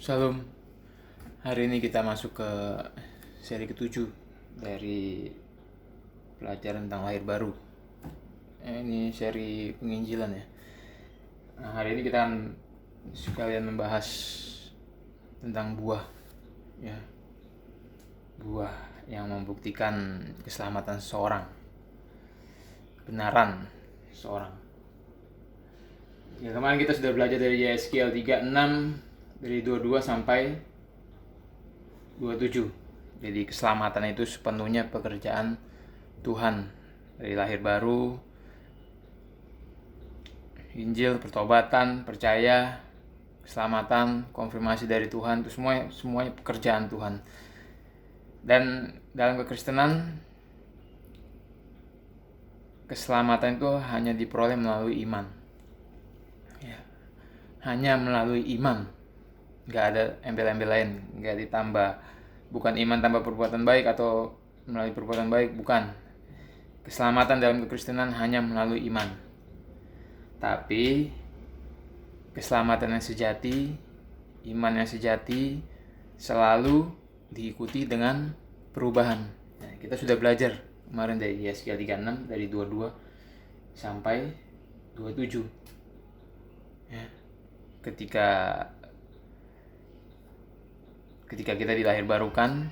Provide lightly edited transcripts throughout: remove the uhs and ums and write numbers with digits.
Shalom. Hari ini kita masuk ke seri ke-7 dari pelajaran tentang lahir baru. Ini seri penginjilan ya. Hari ini kita akan sekalian membahas tentang buah ya. Buah yang membuktikan keselamatan seseorang, kebenaran seseorang. Ya, kemarin kita sudah belajar dari Yeskiel 36 dari 22 sampai 27. Jadi keselamatan itu sepenuhnya pekerjaan Tuhan. Dari lahir baru, Injil, pertobatan, percaya, keselamatan, konfirmasi dari Tuhan, itu semuanya pekerjaan Tuhan. Dan dalam kekristenan, keselamatan itu hanya diperoleh melalui iman. Ya, hanya melalui iman. Nggak ada embel-embel lain, nggak ditambah. Bukan iman tambah perbuatan baik atau melalui perbuatan baik, bukan. Keselamatan dalam kekristenan hanya melalui iman. Tapi keselamatan yang sejati, iman yang sejati selalu diikuti dengan perubahan. Nah, kita sudah belajar kemarin dari Yeskiel 36 dari 22 sampai 27. Ya. Ketika kita dilahirbarukan,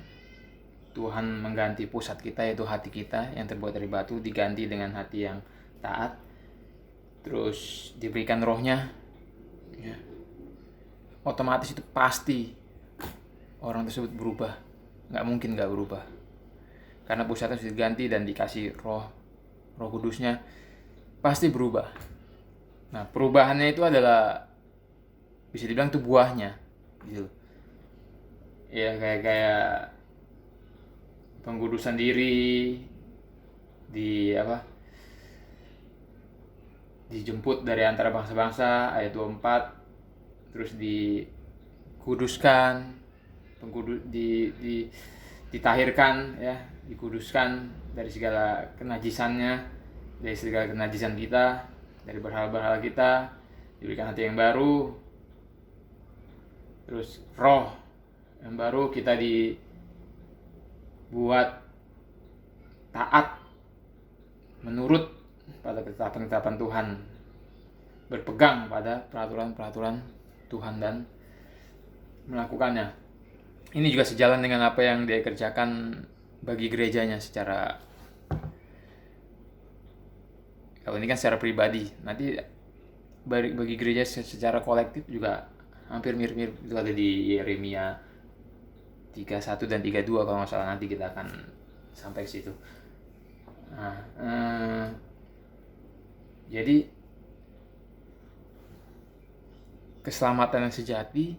Tuhan mengganti pusat kita, yaitu hati kita yang terbuat dari batu, diganti dengan hati yang taat. Terus diberikan rohnya ya. Otomatis itu pasti orang tersebut berubah. Nggak mungkin nggak berubah, karena pusatnya sudah diganti dan dikasih roh kudusnya, pasti berubah. Nah, perubahannya itu adalah bisa dibilang itu buahnya gitu. Ya kayak pengkudusan diri, dijemput dari antara bangsa-bangsa, ayat 24. Terus dikuduskan, ditahirkan ya, dikuduskan dari segala kenajisannya, dari segala kenajisan kita, dari berhala-berhala kita, diberikan hati yang baru. Terus roh yang baru, kita dibuat taat menurut pada ketetapan Tuhan, berpegang pada peraturan-peraturan Tuhan dan melakukannya. Ini juga sejalan dengan apa yang dia kerjakan bagi gerejanya secara, kalau ini kan secara pribadi, nanti bagi gereja secara kolektif juga hampir mirip-mirip. Itu ada di Yeremia 31 dan 32 kalau nggak salah, nanti kita akan sampai ke situ. Nah, jadi keselamatan yang sejati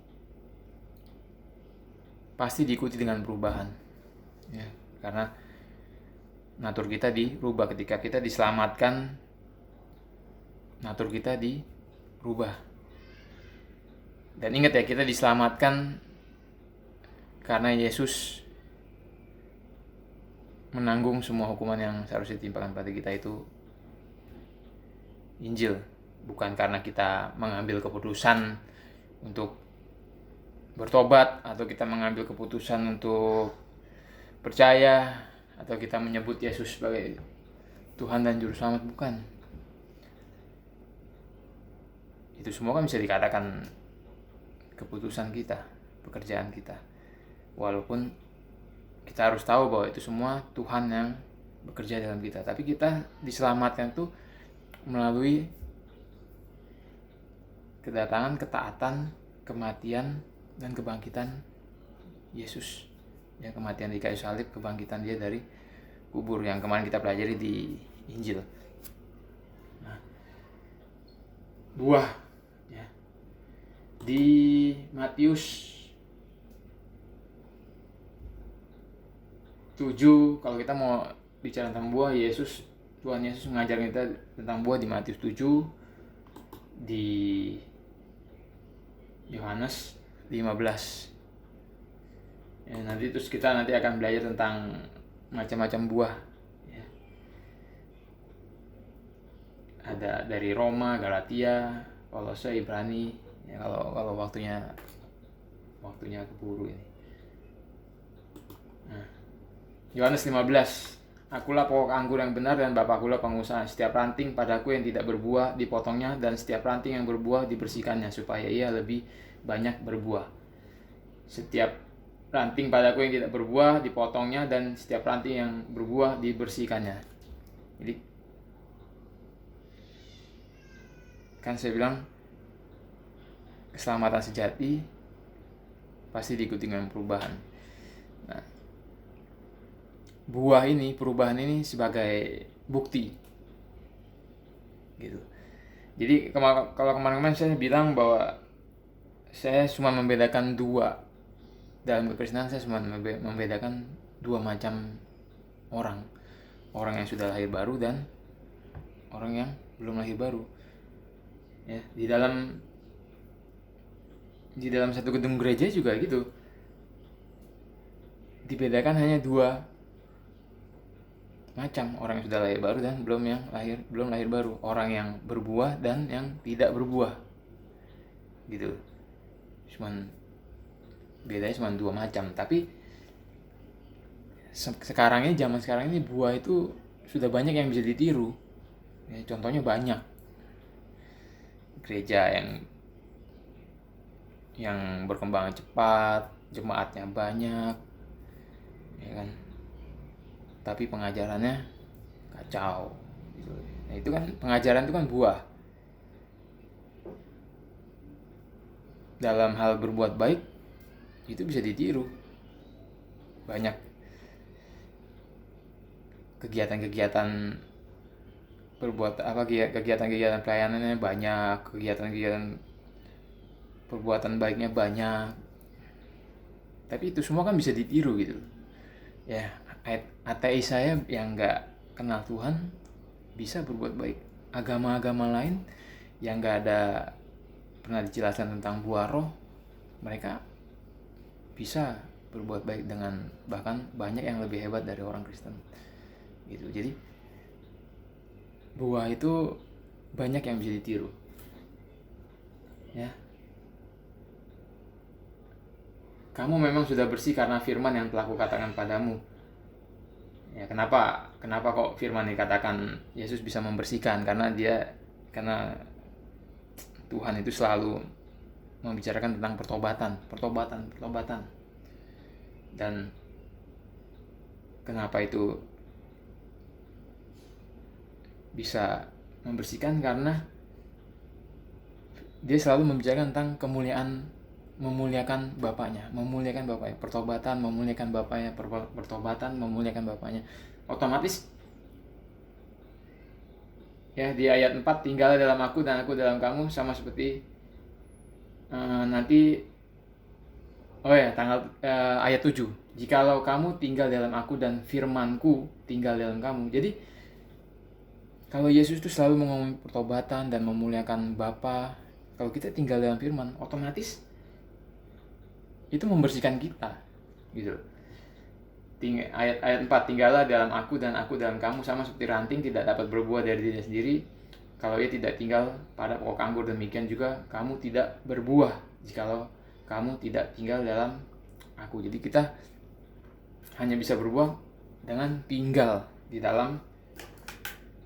pasti diikuti dengan perubahan ya, karena natur kita dirubah. Ketika kita diselamatkan, natur kita dirubah. Dan ingat ya, kita diselamatkan karena Yesus menanggung semua hukuman yang seharusnya ditimpakan pada kita, itu Injil. Bukan karena kita mengambil keputusan untuk bertobat, atau kita mengambil keputusan untuk percaya, atau kita menyebut Yesus sebagai Tuhan dan Juru Selamat, bukan. Itu semua kan bisa dikatakan keputusan kita, pekerjaan kita. Walaupun kita harus tahu bahwa itu semua Tuhan yang bekerja dalam kita. Tapi kita diselamatkan tuh melalui kedatangan, ketaatan, kematian, dan kebangkitan Yesus. Ya, kematian di kayu salib, kebangkitan dia dari kubur yang kemarin kita pelajari di Injil. Nah, buah ya. Di Matius 7, kalau kita mau bicara tentang buah, Tuhan Yesus mengajar kita tentang buah di Matius 7, di Yohanes 15 ya. Nanti terus kita akan belajar tentang macam-macam buah ya. Ada dari Roma, Galatia, Kolose, Ibrani ya, kalau waktunya waktunya keburu ini. Nah, Yohanes 15, akulah pokok anggur yang benar dan Bapakkulah pengusaha. Setiap ranting padaku yang tidak berbuah dipotongnya, dan setiap ranting yang berbuah dibersihkannya, supaya ia lebih banyak berbuah. Setiap ranting padaku yang tidak berbuah dipotongnya, dan setiap ranting yang berbuah dibersihkannya. Jadi kan saya bilang keselamatan sejati pasti diikuti dengan perubahan. Nah, perubahan ini sebagai bukti gitu. Jadi kalau kemarin-kemarin saya bilang bahwa saya cuma membedakan dua dalam kekristenan, saya cuma membedakan dua macam orang yang sudah lahir baru dan orang yang belum lahir baru. Ya, di dalam satu gedung gereja juga gitu, dibedakan hanya dua macam, orang yang sudah lahir baru dan belum lahir baru, orang yang berbuah dan yang tidak berbuah gitu. Bedanya cuma dua macam. Tapi zaman sekarang ini buah itu sudah banyak yang bisa ditiru ya, contohnya banyak gereja yang berkembang cepat, jemaatnya banyak ya kan, tapi pengajarannya kacau gitu. Nah, itu kan pengajaran itu kan buah. Dalam hal berbuat baik itu bisa ditiru. Banyak kegiatan-kegiatan kegiatan-kegiatan pelayanannya banyak, kegiatan-kegiatan perbuatan baiknya banyak. Tapi itu semua kan bisa ditiru gitu. Ya, ateis saya yang nggak kenal Tuhan bisa berbuat baik. Agama-agama lain yang nggak ada pernah dijelaskan tentang buah roh, mereka bisa berbuat baik dengan bahkan banyak yang lebih hebat dari orang Kristen gitu. Jadi buah itu banyak yang bisa ditiru ya. Kamu memang sudah bersih karena firman yang telah kukatakan padamu. Ya, kenapa kok firman dikatakan Yesus bisa membersihkan? Karena Tuhan itu selalu membicarakan tentang pertobatan. Dan kenapa itu bisa membersihkan? Karena dia selalu membicarakan tentang memuliakan Bapaknya, pertobatan, memuliakan Bapaknya, pertobatan, memuliakan Bapaknya. Otomatis ya, di ayat 4, tinggallah dalam aku dan aku dalam kamu, sama seperti ayat 7, jikalau kamu tinggal dalam aku dan firmanku tinggal dalam kamu. Jadi kalau Yesus itu selalu mengomong pertobatan dan memuliakan Bapa, kalau kita tinggal dalam firman, otomatis itu membersihkan kita gitu. Ayat 4, tinggallah dalam aku dan aku dalam kamu, sama seperti ranting tidak dapat berbuah dari dirinya sendiri kalau ia tidak tinggal pada pokok anggur, demikian juga kamu tidak berbuah jikalau kamu tidak tinggal dalam aku. Jadi kita hanya bisa berbuah dengan tinggal di dalam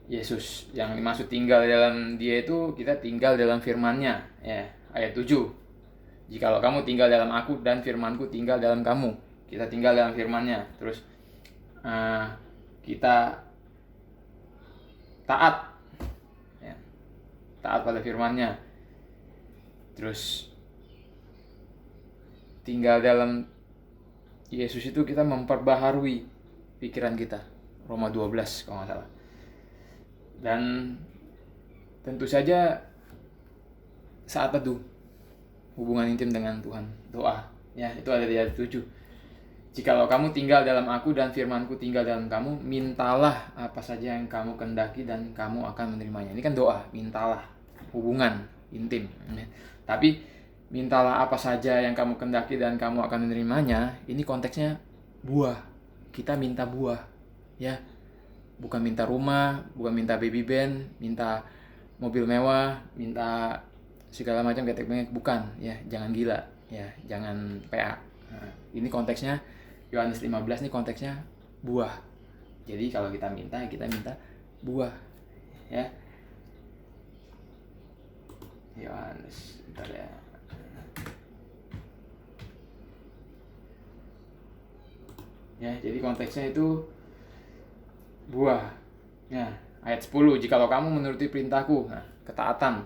Yesus. Yang dimaksud tinggal dalam Dia itu kita tinggal dalam firman-Nya ya. Ayat 7, jikalau kamu tinggal dalam aku dan firmanku tinggal dalam kamu. Kita tinggal dalam firman-Nya. Terus kita taat ya, taat pada firman-Nya. Terus tinggal dalam Yesus itu kita memperbaharui pikiran kita. Roma 12 kalau nggak salah. Dan tentu saja saat teduh, hubungan intim dengan Tuhan, doa ya, itu ada di ayat 7. Jikalau kamu tinggal dalam aku dan firmanku tinggal dalam kamu, mintalah apa saja yang kamu kehendaki dan kamu akan menerimanya. Ini kan doa, mintalah, hubungan intim ya. Tapi mintalah apa saja yang kamu kehendaki dan kamu akan menerimanya, ini konteksnya buah. Kita minta buah ya, bukan minta rumah, bukan minta baby band, minta mobil mewah, minta segala macam ketek bengek, bukan ya, jangan gila ya, jangan PA. Nah, ini konteksnya Yohanes 15 nih, konteksnya buah. Jadi kalau kita minta buah, ya. Yohanes, bentar ya. Ya, jadi konteksnya itu buah. Ya, ayat 10, jikalau kamu menuruti perintahku, nah, ketaatan,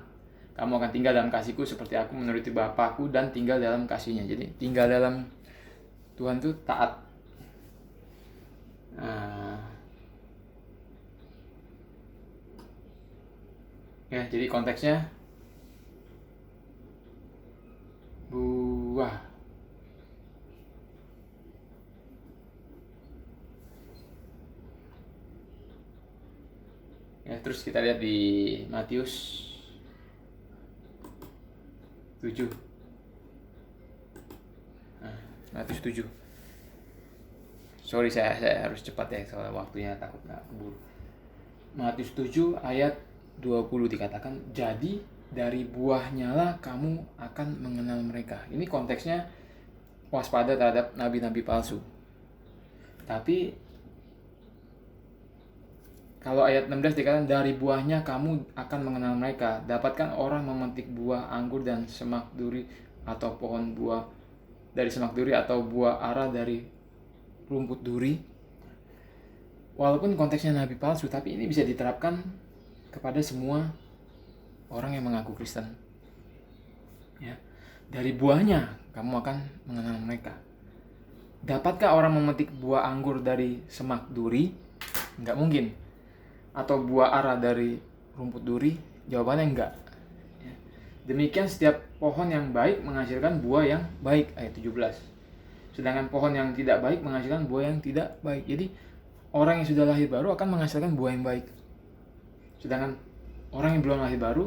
kamu akan tinggal dalam kasihku seperti aku menuruti Bapakku dan tinggal dalam kasihnya. Jadi tinggal dalam Tuhan itu taat. Nah, ya, jadi konteksnya buah. Ya, terus kita lihat di Matius 7. Nah, Matius 7. Sorry, saya harus cepat ya, soalnya waktunya takut nggak keburu. Matius 7 ayat 20 dikatakan, jadi dari buahnya lah kamu akan mengenal mereka. Ini konteksnya waspada terhadap nabi-nabi palsu. Tapi kalau ayat 16 dikatakan, dari buahnya kamu akan mengenal mereka. Dapatkah orang memetik buah anggur dan semak duri, atau pohon buah dari semak duri, atau buah ara dari rumput duri? Walaupun konteksnya nabi palsu, tapi ini bisa diterapkan kepada semua orang yang mengaku Kristen. Ya, dari buahnya kamu akan mengenal mereka. Dapatkah orang memetik buah anggur dari semak duri? Enggak mungkin. Atau buah ara dari rumput duri? Jawabannya enggak. Ya. Demikian setiap pohon yang baik menghasilkan buah yang baik, ayat 17. Sedangkan pohon yang tidak baik menghasilkan buah yang tidak baik. Jadi orang yang sudah lahir baru akan menghasilkan buah yang baik. Sedangkan orang yang belum lahir baru,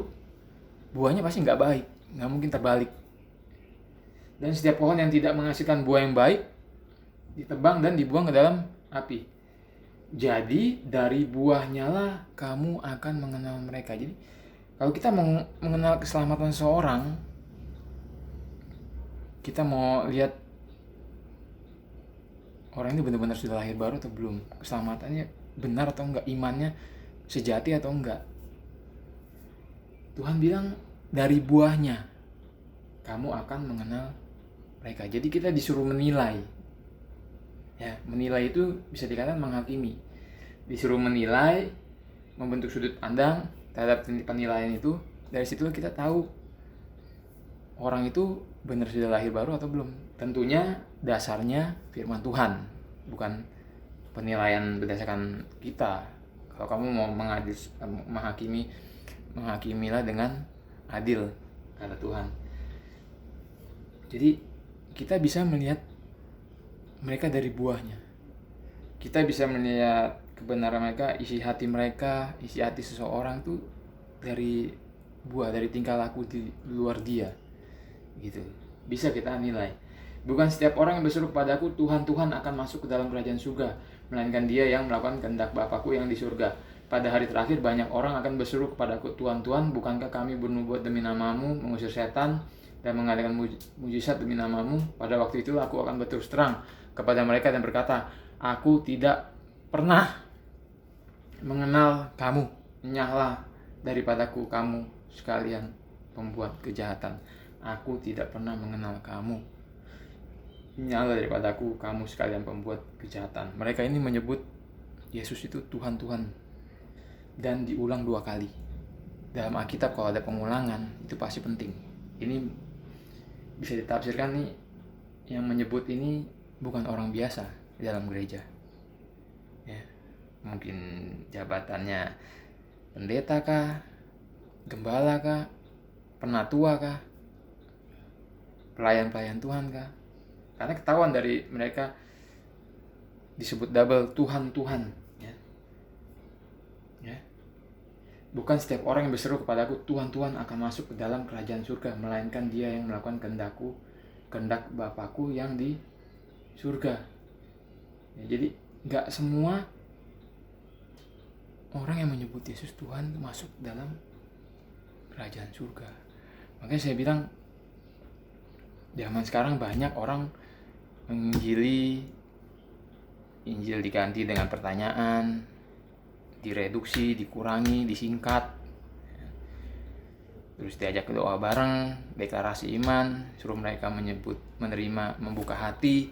buahnya pasti nggak baik, nggak mungkin terbalik. Dan setiap pohon yang tidak menghasilkan buah yang baik ditebang dan dibuang ke dalam api. Jadi dari buahnya lah kamu akan mengenal mereka. Jadi kalau kita mau mengenal keselamatan seseorang, kita mau lihat orang ini benar-benar sudah lahir baru atau belum, keselamatannya benar atau enggak, imannya sejati atau enggak. Tuhan bilang dari buahnya kamu akan mengenal mereka. Jadi kita disuruh menilai. Ya, menilai itu bisa dikatakan menghakimi. Disuruh menilai, membentuk sudut pandang terhadap penilaian itu. Dari situ kita tahu orang itu benar sudah lahir baru atau belum. Tentunya dasarnya firman Tuhan, bukan penilaian berdasarkan kita. Kalau kamu mau menghakimilah dengan adil, kata Tuhan. Jadi kita bisa melihat mereka dari buahnya. Kita bisa melihat kebenaran mereka, isi hati mereka, isi hati seseorang tuh dari buah, dari tingkah laku di luar dia. Gitu. Bisa kita nilai. Bukan setiap orang yang berseru kepadaku, Tuhan, Tuhan, akan masuk ke dalam kerajaan surga, melainkan dia yang melakukan kehendak Bapakku yang di surga. Pada hari terakhir banyak orang akan berseru kepadaku, Tuhan, Tuhan, bukankah kami bernubuat demi namamu, mengusir setan, dan mengadakan mujizat demi namamu? Pada waktu itu aku akan berterus terang kepada mereka dan berkata, aku tidak pernah mengenal kamu. Enyahlah daripadaku kamu sekalian pembuat kejahatan. Aku tidak pernah mengenal kamu. Enyahlah daripadaku kamu sekalian pembuat kejahatan. Mereka ini menyebut Yesus itu Tuhan, Tuhan, dan diulang 2 kali. Dalam Alkitab kalau ada pengulangan itu pasti penting. Ini bisa ditafsirkan nih, yang menyebut ini bukan orang biasa di dalam gereja. Ya, mungkin jabatannya pendeta kah, gembala kah, penatua kah, pelayan-pelayan Tuhan kah? Karena ketahuan dari mereka disebut double Tuhan, Tuhan. Ya. Bukan setiap orang yang berseru kepadaku, Tuhan, Tuhan, akan masuk ke dalam kerajaan surga, melainkan dia yang melakukan kehendak Bapakku yang di surga. Ya, jadi gak semua orang yang menyebut Yesus Tuhan masuk dalam kerajaan surga. Makanya saya bilang Zaman sekarang banyak orang menginjili, Injil diganti dengan pertanyaan, direduksi, dikurangi, disingkat, terus diajak doa bareng, deklarasi iman, suruh mereka menerima, membuka hati,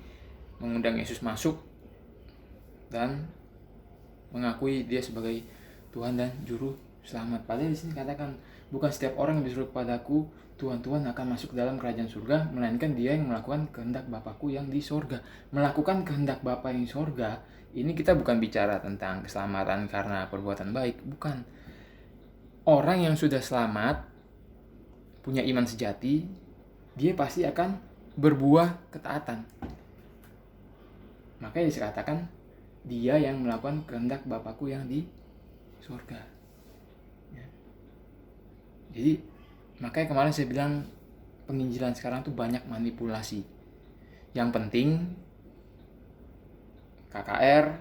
mengundang Yesus masuk, dan mengakui dia sebagai Tuhan dan Juru Selamat. Padahal di sini katakan, bukan setiap orang yang berseru padaku, Tuhan, Tuhan akan masuk dalam kerajaan surga, melainkan dia yang melakukan kehendak Bapakku yang di surga. Melakukan kehendak Bapa yang di surga, ini kita bukan bicara tentang keselamatan karena perbuatan baik, bukan. Orang yang sudah selamat, punya iman sejati, dia pasti akan berbuah ketaatan. Makanya dikatakan, dia yang melakukan kehendak Bapakku yang di surga. Ya. Jadi makanya kemarin saya bilang penginjilan sekarang tuh banyak manipulasi. Yang penting KKR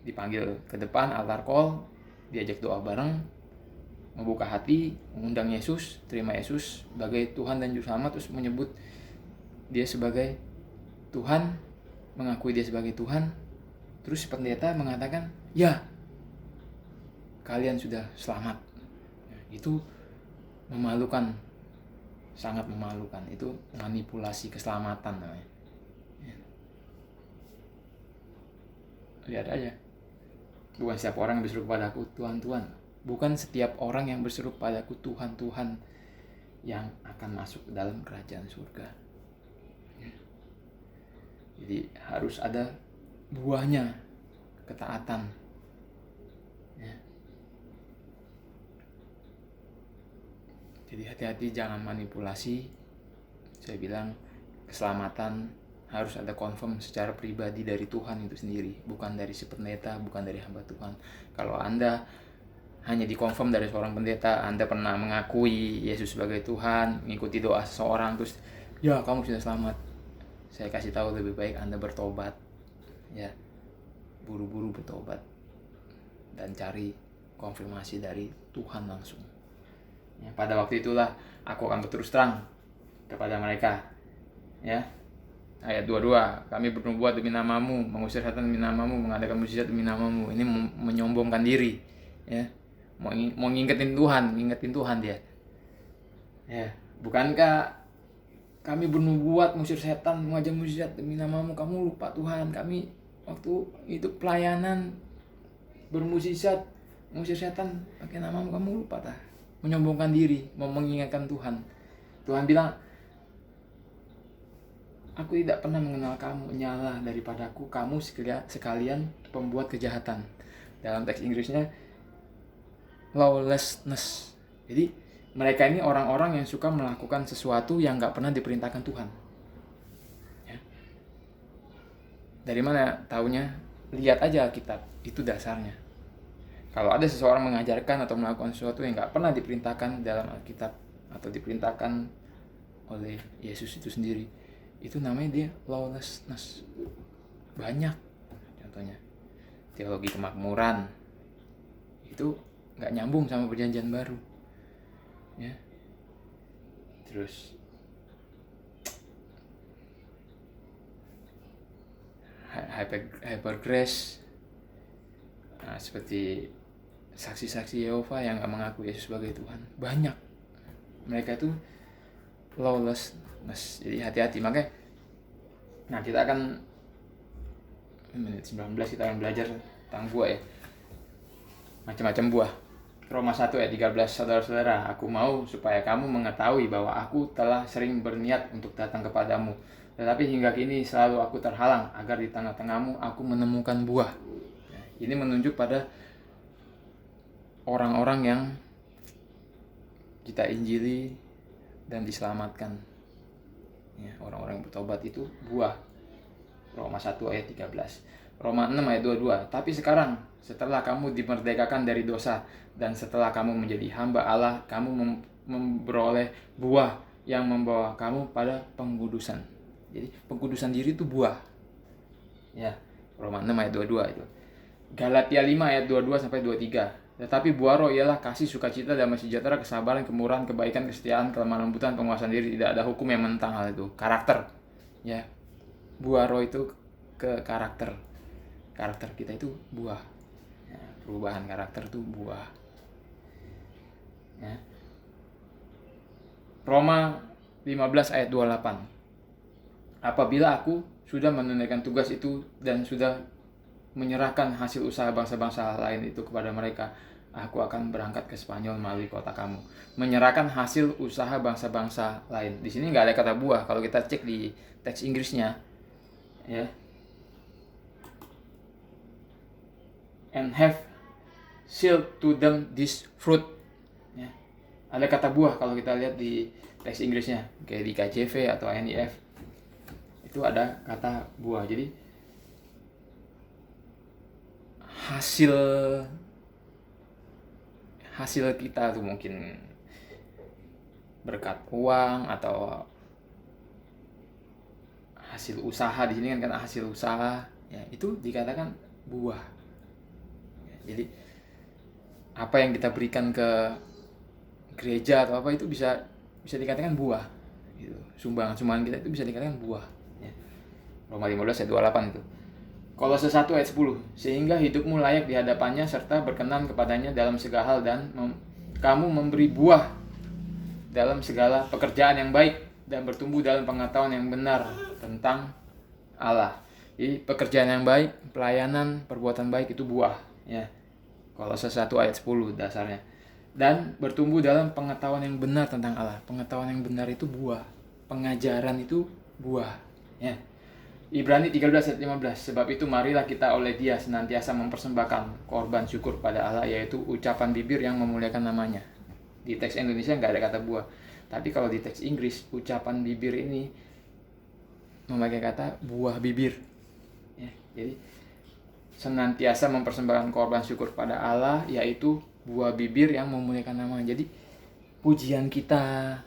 dipanggil ke depan altar call, diajak doa bareng, membuka hati, mengundang Yesus, terima Yesus sebagai Tuhan dan Juru Selamat, terus menyebut dia sebagai Tuhan, mengakui dia sebagai Tuhan. Terus pendeta mengatakan, ya, kalian sudah selamat. Itu memalukan, sangat memalukan. Itu manipulasi keselamatan namanya. Lihat aja, bukan setiap orang yang berseru kepadaku Tuhan, Tuhan. Bukan setiap orang yang berseru padaku Tuhan, Tuhan yang akan masuk dalam kerajaan surga. Jadi harus ada buahnya, ketaatan. Jadi hati-hati jangan manipulasi. Saya bilang keselamatan harus ada confirm secara pribadi dari Tuhan itu sendiri, bukan dari si pendeta, bukan dari hamba Tuhan. Kalau Anda hanya dikonfirm dari seorang pendeta, Anda pernah mengakui Yesus sebagai Tuhan, mengikuti doa seseorang, terus ya kamu sudah selamat, saya kasih tahu lebih baik Anda bertobat, ya, buru-buru bertobat dan cari konfirmasi dari Tuhan langsung. Ya, pada waktu itulah aku akan berterus terang kepada mereka. Ya, ayat 22, kami bernubuat demi namamu, mengusir setan demi namamu, mengadakan mujizat demi namamu. Ini menyombongkan diri, ya, mau ngingetin Tuhan dia. Ya, bukankah kami bernubuat, mengusir setan, mengadakan mujizat demi namamu, kamu lupa Tuhan, kami waktu itu pelayanan bermujizat, mengusir setan pakai namamu, kamu lupa tak? Menyombongkan diri, mau mengingatkan Tuhan. Tuhan bilang, aku tidak pernah mengenal kamu, nyala daripadaku, kamu sekalian pembuat kejahatan. Dalam teks Inggrisnya, lawlessness. Jadi mereka ini orang-orang yang suka melakukan sesuatu yang gak pernah diperintahkan Tuhan. Ya. Dari mana taunya? Lihat aja Alkitab, itu dasarnya. Kalau ada seseorang mengajarkan atau melakukan sesuatu yang gak pernah diperintahkan dalam Alkitab atau diperintahkan oleh Yesus itu sendiri, itu namanya dia lawlessness. Banyak contohnya. Teologi kemakmuran itu gak nyambung sama perjanjian baru, ya. Terus hyper grace, nah, seperti saksi-saksi Yehova yang gak mengaku Yesus sebagai Tuhan, banyak. Mereka itu lawlessness. Jadi hati-hati. Makanya nah kita akan menit 19 kita akan belajar tentang buah, ya, macam-macam buah. Roma 1 ayat 13, saudara-saudara, aku mau supaya kamu mengetahui bahwa aku telah sering berniat untuk datang kepadamu, tetapi hingga kini selalu aku terhalang, agar di tengah-tengahmu aku menemukan buah. Ini menunjuk pada orang-orang yang kita injili dan diselamatkan. Ya, orang-orang yang bertobat itu buah. Roma 1 ayat 13. Roma 6 ayat 22. Tapi sekarang, setelah kamu dimerdekakan dari dosa dan setelah kamu menjadi hamba Allah, kamu memperoleh buah yang membawa kamu pada pengkudusan. Jadi pengkudusan diri itu buah. Ya, Roma 6 ayat 22 itu. Galatia 5 ayat 22 sampai 23. Tetapi buah roh ialah kasih, sukacita, damai sejahtera, kesabaran, kemurahan, kebaikan, kesetiaan, kelemah lembutan, penguasaan diri. Tidak ada hukum yang menentang hal itu. Karakter, ya. Buah roh itu ke karakter. Karakter kita itu buah. Ya, perubahan karakter itu buah. Ya. Roma 15 ayat 28. Apabila aku sudah menunaikan tugas itu dan sudah menyerahkan hasil usaha bangsa-bangsa lain itu kepada mereka, aku akan berangkat ke Spanyol melalui kota kamu. Menyerahkan hasil usaha bangsa-bangsa lain. Di sini nggak ada kata buah. Kalau kita cek di teks Inggrisnya, ya, and have sealed to them this fruit. Ya. Ada kata buah kalau kita lihat di teks Inggrisnya, kayak di KJV atau NIV. Itu ada kata buah. Jadi hasil kita tuh mungkin berkat uang atau hasil usaha. Di sini kan hasil usaha, ya, itu dikatakan buah. Ya, jadi apa yang kita berikan ke gereja atau apa itu bisa dikatakan buah gitu. Sumbangan kita itu bisa dikatakan buah, ya. Roma 15 ayat 28 itu. Kolose 1 ayat 10. Sehingga hidupmu layak di hadapannya serta berkenan kepadanya dalam segala hal, dan kamu memberi buah dalam segala pekerjaan yang baik dan bertumbuh dalam pengetahuan yang benar tentang Allah. Jadi pekerjaan yang baik, pelayanan, perbuatan baik itu buah, ya. Kolose 1 ayat 10 dasarnya. Dan bertumbuh dalam pengetahuan yang benar tentang Allah. Pengetahuan yang benar itu buah. Pengajaran itu buah, ya. Ibrani 13 ayat 15. Sebab itu marilah kita oleh Dia senantiasa mempersembahkan korban syukur pada Allah, yaitu ucapan bibir yang memuliakan namanya. Di teks Indonesia nggak ada kata buah. Tapi kalau di teks Inggris, ucapan bibir ini memakai kata buah bibir, ya. Jadi senantiasa mempersembahkan korban syukur pada Allah, yaitu buah bibir yang memuliakan namanya. Jadi pujian kita,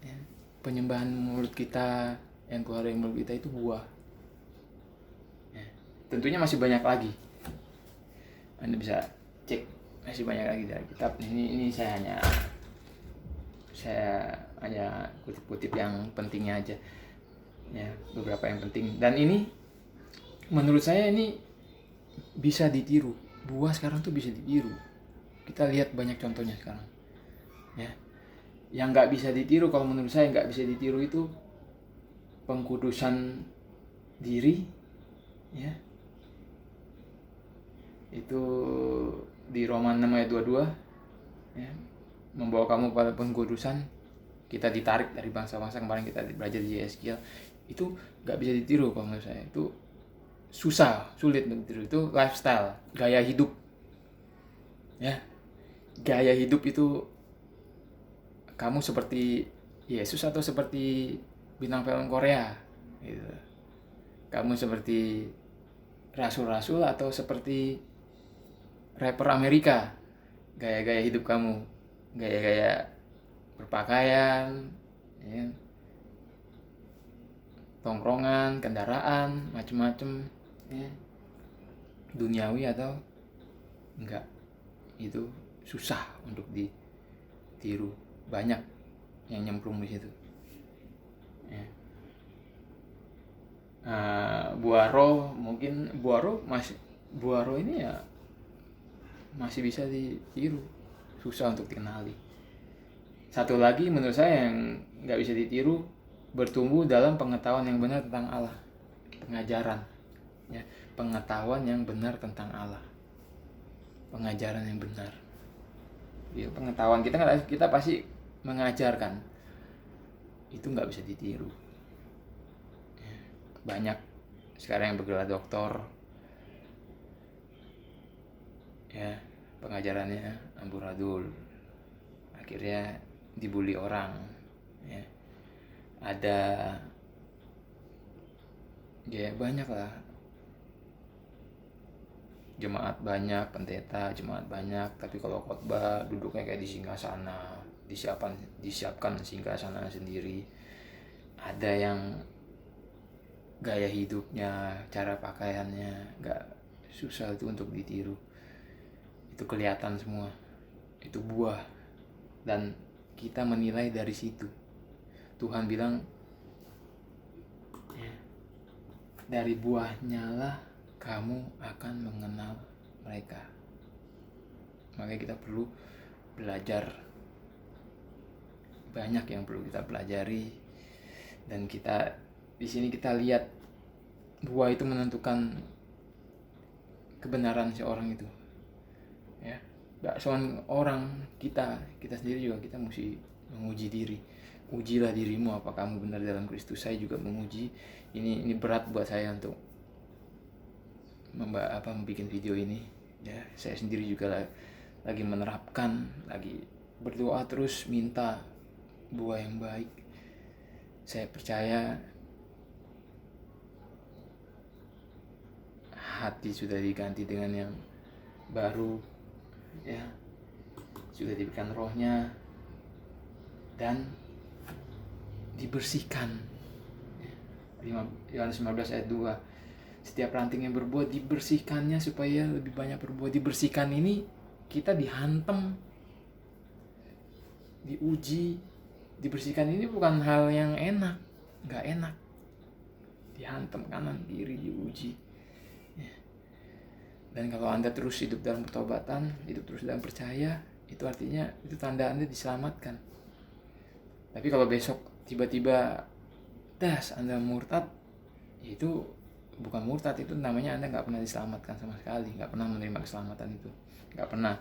ya, penyembahan mulut kita yang keluar dari mulut kita itu buah. Tentunya masih banyak lagi. Anda bisa cek, masih banyak lagi dari kitab. Ini saya hanya kutip-kutip yang pentingnya aja, ya, beberapa yang penting. Dan ini menurut saya ini bisa ditiru. Buah sekarang tuh bisa ditiru. Kita lihat banyak contohnya sekarang, ya. Yang nggak bisa ditiru, kalau menurut saya nggak bisa ditiru itu pengkudusan diri, ya. Itu di Roma 6 ayat 22, ya, membawa kamu pada pengkudusan. Kita ditarik dari bangsa-bangsa, kemarin kita belajar di Yeskiel. Itu gak bisa ditiru kalau menurut saya. Itu sulit untuk ditiru. Itu lifestyle, gaya hidup, ya. Gaya hidup itu kamu seperti Yesus atau seperti bintang film Korea gitu. Kamu seperti rasul-rasul atau seperti rapper Amerika. Gaya-gaya hidup kamu, gaya-gaya berpakaian, ya, tongkrongan, kendaraan, macem-macem, ya, duniawi atau enggak, itu susah untuk ditiru. Banyak yang nyemplung di situ, ya. Buah roh ini ya masih bisa ditiru, susah untuk dikenali. Satu lagi menurut saya yang nggak bisa ditiru, bertumbuh dalam pengetahuan yang benar tentang Allah. Pengajaran, ya, pengetahuan yang benar tentang Allah, pengajaran yang benar, ya, pengetahuan kita pasti mengajarkan, itu nggak bisa ditiru. Banyak sekarang yang bergelar doktor, ya, pengajarannya amburadul, akhirnya dibully orang, ya. Ada, ya, banyak lah, jemaat banyak, pendeta jemaat banyak, tapi kalau khotbah duduknya kayak di singgasana, disiapkan singgasana sendiri. Ada yang gaya hidupnya, cara pakaiannya nggak, susah itu untuk ditiru. itu kelihatan semua, itu buah, dan kita menilai dari situ. Tuhan bilang ya, dari buahnya lah kamu akan mengenal mereka. Makanya kita perlu belajar, banyak yang perlu kita pelajari, dan kita di sini kita lihat buah itu menentukan kebenaran seorang itu. Ya, gak cuma orang, kita sendiri juga kita mesti menguji diri. Ujilah dirimu apa kamu benar dalam Kristus. Saya juga menguji. Ini berat buat saya untuk membuat video ini. Ya, saya sendiri juga lagi menerapkan, lagi berdoa terus minta buah yang baik. Saya percaya hati sudah diganti dengan yang baru, ya, sudah diberikan rohnya dan dibersihkan. Yohanes 15 ayat 2, setiap ranting yang berbuah dibersihkannya supaya lebih banyak berbuah. Dibersihkan ini kita dihantam, diuji. Dibersihkan ini bukan hal yang enak, gak enak. Dihantam kanan kiri, diuji. Dan kalau Anda terus hidup dalam pertobatan, hidup terus dalam percaya, itu artinya itu tanda Anda diselamatkan. Tapi kalau besok tiba-tiba Anda murtad, itu bukan murtad, itu namanya Anda gak pernah diselamatkan sama sekali, gak pernah menerima keselamatan itu, gak pernah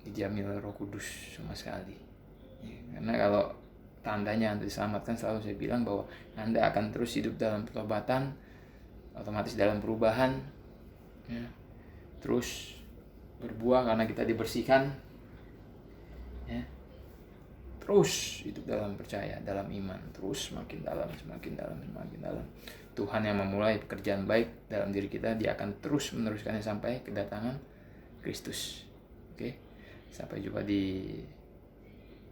dijamin Roh Kudus sama sekali. Ya, karena kalau tandanya Anda diselamatkan, selalu saya bilang bahwa Anda akan terus hidup dalam pertobatan, otomatis dalam perubahan, ya, terus berbuah karena kita dibersihkan, ya, terus hidup dalam percaya, dalam iman, terus semakin dalam. Tuhan yang memulai pekerjaan baik dalam diri kita, Dia akan terus meneruskannya sampai kedatangan Kristus. Oke, sampai jumpa di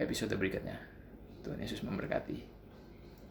episode berikutnya. Tuhan Yesus memberkati.